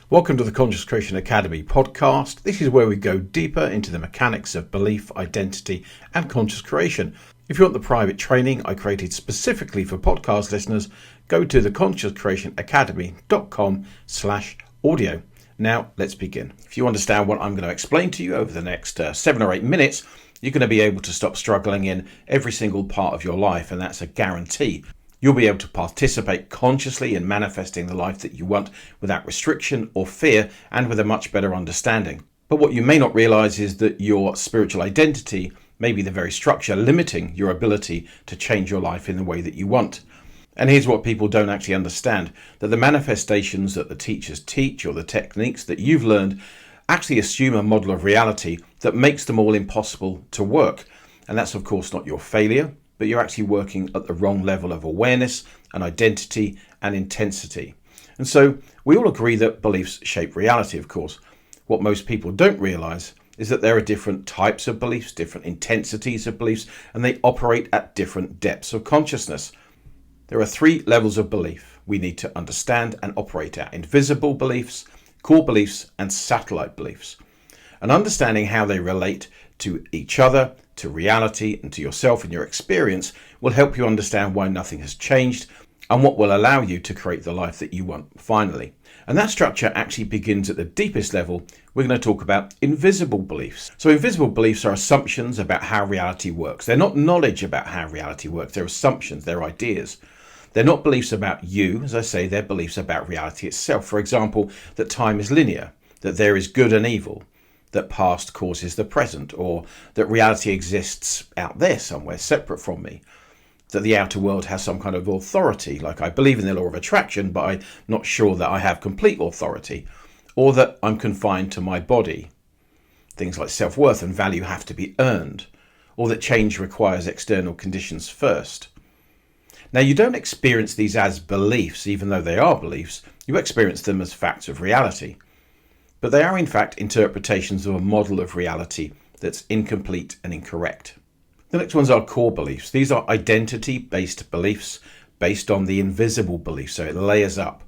Welcome to the Conscious Creation Academy podcast. This is where we go deeper into the mechanics of belief, identity, and conscious creation. If you want the private training I created specifically for podcast listeners, go to theconsciouscreationacademy.com/audio. Now, let's begin. If you understand what I'm going to explain to you over the next 7 or 8 minutes, you're going to be able to stop struggling in every single part of your life, and that's a guarantee. You'll be able to participate consciously in manifesting the life that you want without restriction or fear and with a much better understanding. But what you may not realize is that your spiritual identity may be the very structure limiting your ability to change your life in the way that you want. And here's what people don't actually understand, that the manifestations that the teachers teach or the techniques that you've learned actually assume a model of reality that makes them all impossible to work. And that's of course not your failure, but you're actually working at the wrong level of awareness and identity and intensity. And so we all agree that beliefs shape reality, of course. What most people don't realize is that there are different types of beliefs, different intensities of beliefs, and they operate at different depths of consciousness. There are 3 levels of belief we need to understand and operate at: invisible beliefs, core beliefs, and satellite beliefs. And understanding how they relate to each other, to reality, and to yourself and your experience will help you understand why nothing has changed and what will allow you to create the life that you want finally. And that structure actually begins at the deepest level. We're going to talk about invisible beliefs. So invisible beliefs are assumptions about how reality works. They're not knowledge about how reality works. They're assumptions, they're ideas. They're not beliefs about you, as I say, they're beliefs about reality itself. For example, that time is linear, that there is good and evil, that past causes the present, or that reality exists out there somewhere separate from me, that the outer world has some kind of authority, like I believe in the law of attraction, but I'm not sure that I have complete authority, or that I'm confined to my body. Things like self-worth and value have to be earned, or that change requires external conditions first. Now, you don't experience these as beliefs, even though they are beliefs. You experience them as facts of reality. But they are in fact interpretations of a model of reality that's incomplete and incorrect. The next ones are core beliefs. These are identity-based beliefs based on the invisible belief, so it layers up.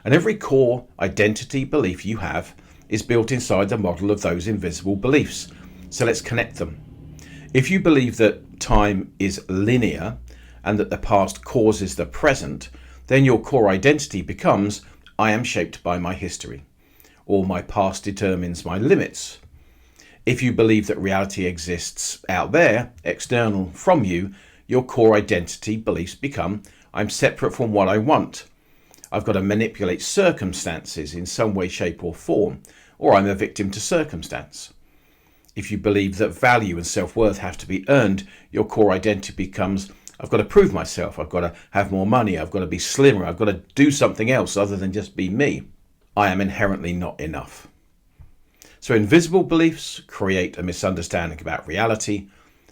And every core identity belief you have is built inside the model of those invisible beliefs. So let's connect them. If you believe that time is linear and that the past causes the present, then your core identity becomes, I am shaped by my history, or my past determines my limits. If you believe that reality exists out there, external from you, your core identity beliefs become, I'm separate from what I want. I've got to manipulate circumstances in some way, shape or form, or I'm a victim to circumstance. If you believe that value and self-worth have to be earned, your core identity becomes, I've got to prove myself, I've got to have more money, I've got to be slimmer, I've got to do something else other than just be me. I am inherently not enough. So invisible beliefs create a misunderstanding about reality,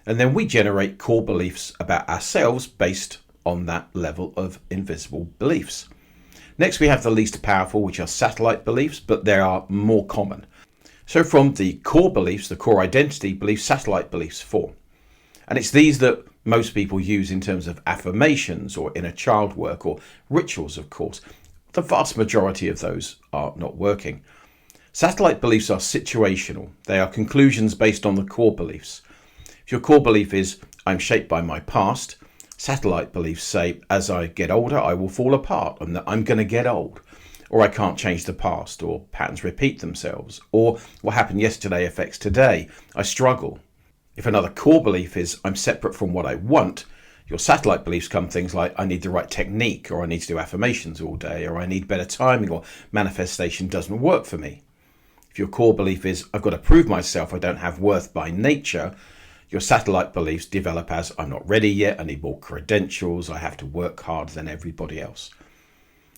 and then we generate core beliefs about ourselves based on that level of invisible beliefs. Next, we have the least powerful, which are satellite beliefs, but they are more common. So from the core beliefs, the core identity beliefs, satellite beliefs form. And it's these that most people use in terms of affirmations or inner child work or rituals, of course. The vast majority of those are not working. Satellite beliefs are situational. They are conclusions based on the core beliefs. If your core belief is, I'm shaped by my past, satellite beliefs say, as I get older, I will fall apart, and that I'm going to get old, or I can't change the past, or patterns repeat themselves, or what happened yesterday affects today, I struggle. If another core belief is, I'm separate from what I want, your satellite beliefs come things like, I need the right technique, or I need to do affirmations all day, or I need better timing, or manifestation doesn't work for me. If your core belief is, I've got to prove myself, I don't have worth by nature, your satellite beliefs develop as, I'm not ready yet, I need more credentials, I have to work harder than everybody else.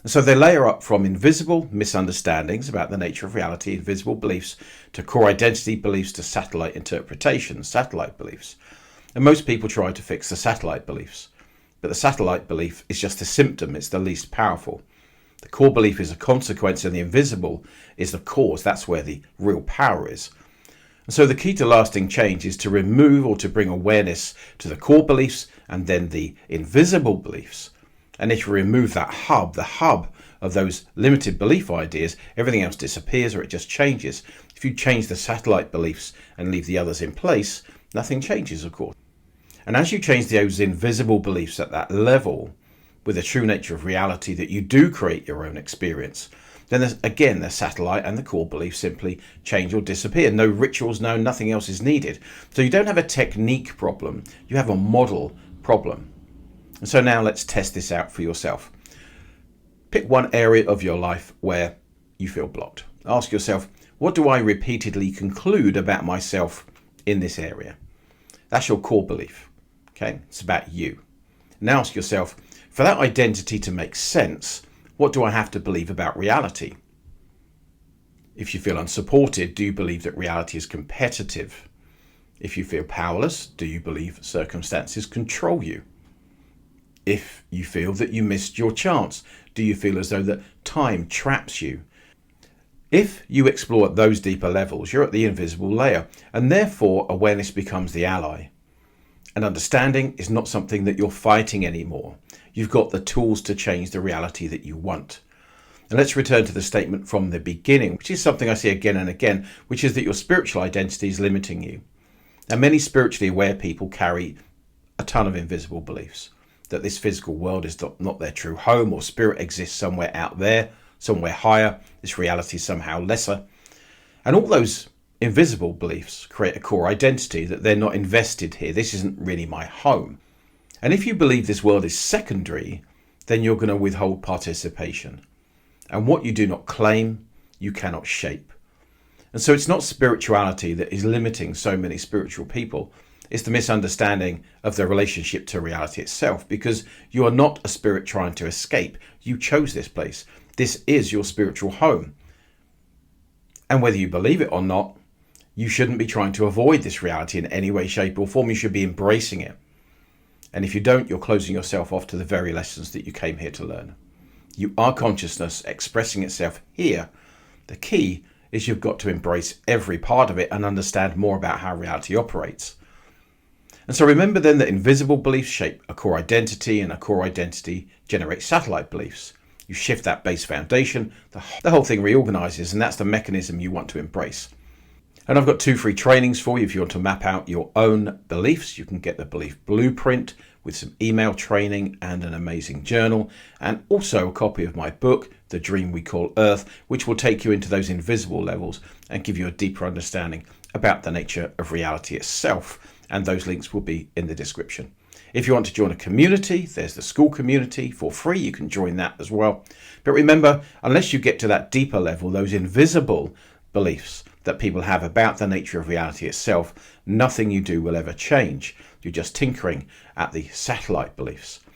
And so they layer up from invisible misunderstandings about the nature of reality, invisible beliefs, to core identity beliefs, to satellite interpretations, satellite beliefs. And most people try to fix the satellite beliefs. But the satellite belief is just a symptom, it's the least powerful. The core belief is a consequence and the invisible is the cause. That's where the real power is. And so the key to lasting change is to remove or to bring awareness to the core beliefs and then the invisible beliefs. And if you remove that hub, the hub of those limited belief ideas, everything else disappears or it just changes. If you change the satellite beliefs and leave the others in place, nothing changes, of course. And as you change those invisible beliefs at that level, with the true nature of reality that you do create your own experience, then again the satellite and the core beliefs simply change or disappear. No rituals, nothing else is needed. So you don't have a technique problem, you have a model problem. And so now let's test this out for yourself. Pick one area of your life where you feel blocked. Ask yourself, what do I repeatedly conclude about myself in this area? That's your core belief. Okay, it's about you. Now ask yourself, for that identity to make sense, what do I have to believe about reality? If you feel unsupported, do you believe that reality is competitive? If you feel powerless, do you believe circumstances control you? If you feel that you missed your chance, do you feel as though that time traps you? If you explore at those deeper levels, you're at the invisible layer, and therefore awareness becomes the ally. And understanding is not something that you're fighting anymore. You've got the tools to change the reality that you want. And let's return to the statement from the beginning, which is something I see again and again, which is that your spiritual identity is limiting you. And many spiritually aware people carry a ton of invisible beliefs, that this physical world is not their true home, or spirit exists somewhere out there, somewhere higher, this reality is somehow lesser. And all those invisible beliefs create a core identity that they're not invested here. This isn't really my home. And if you believe this world is secondary, then you're going to withhold participation. And what you do not claim, you cannot shape. And so it's not spirituality that is limiting so many spiritual people. It's the misunderstanding of the relationship to reality itself, because you are not a spirit trying to escape. You chose this place. This is your spiritual home. And whether you believe it or not, you shouldn't be trying to avoid this reality in any way, shape or form. You should be embracing it. And if you don't, you're closing yourself off to the very lessons that you came here to learn. You are consciousness expressing itself here. The key is you've got to embrace every part of it and understand more about how reality operates. And so remember then that invisible beliefs shape a core identity, and a core identity generates satellite beliefs. You shift that base foundation, the whole thing reorganizes, and that's the mechanism you want to embrace. And I've got 2 free trainings for you. If you want to map out your own beliefs, you can get the belief blueprint with some email training and an amazing journal, and also a copy of my book, The Dream We Call Earth, which will take you into those invisible levels and give you a deeper understanding about the nature of reality itself. And those links will be in the description. If you want to join a community, there's the school community for free. You can join that as well. But remember, unless you get to that deeper level, those invisible beliefs that people have about the nature of reality itself, nothing you do will ever change. You're just tinkering at the satellite beliefs.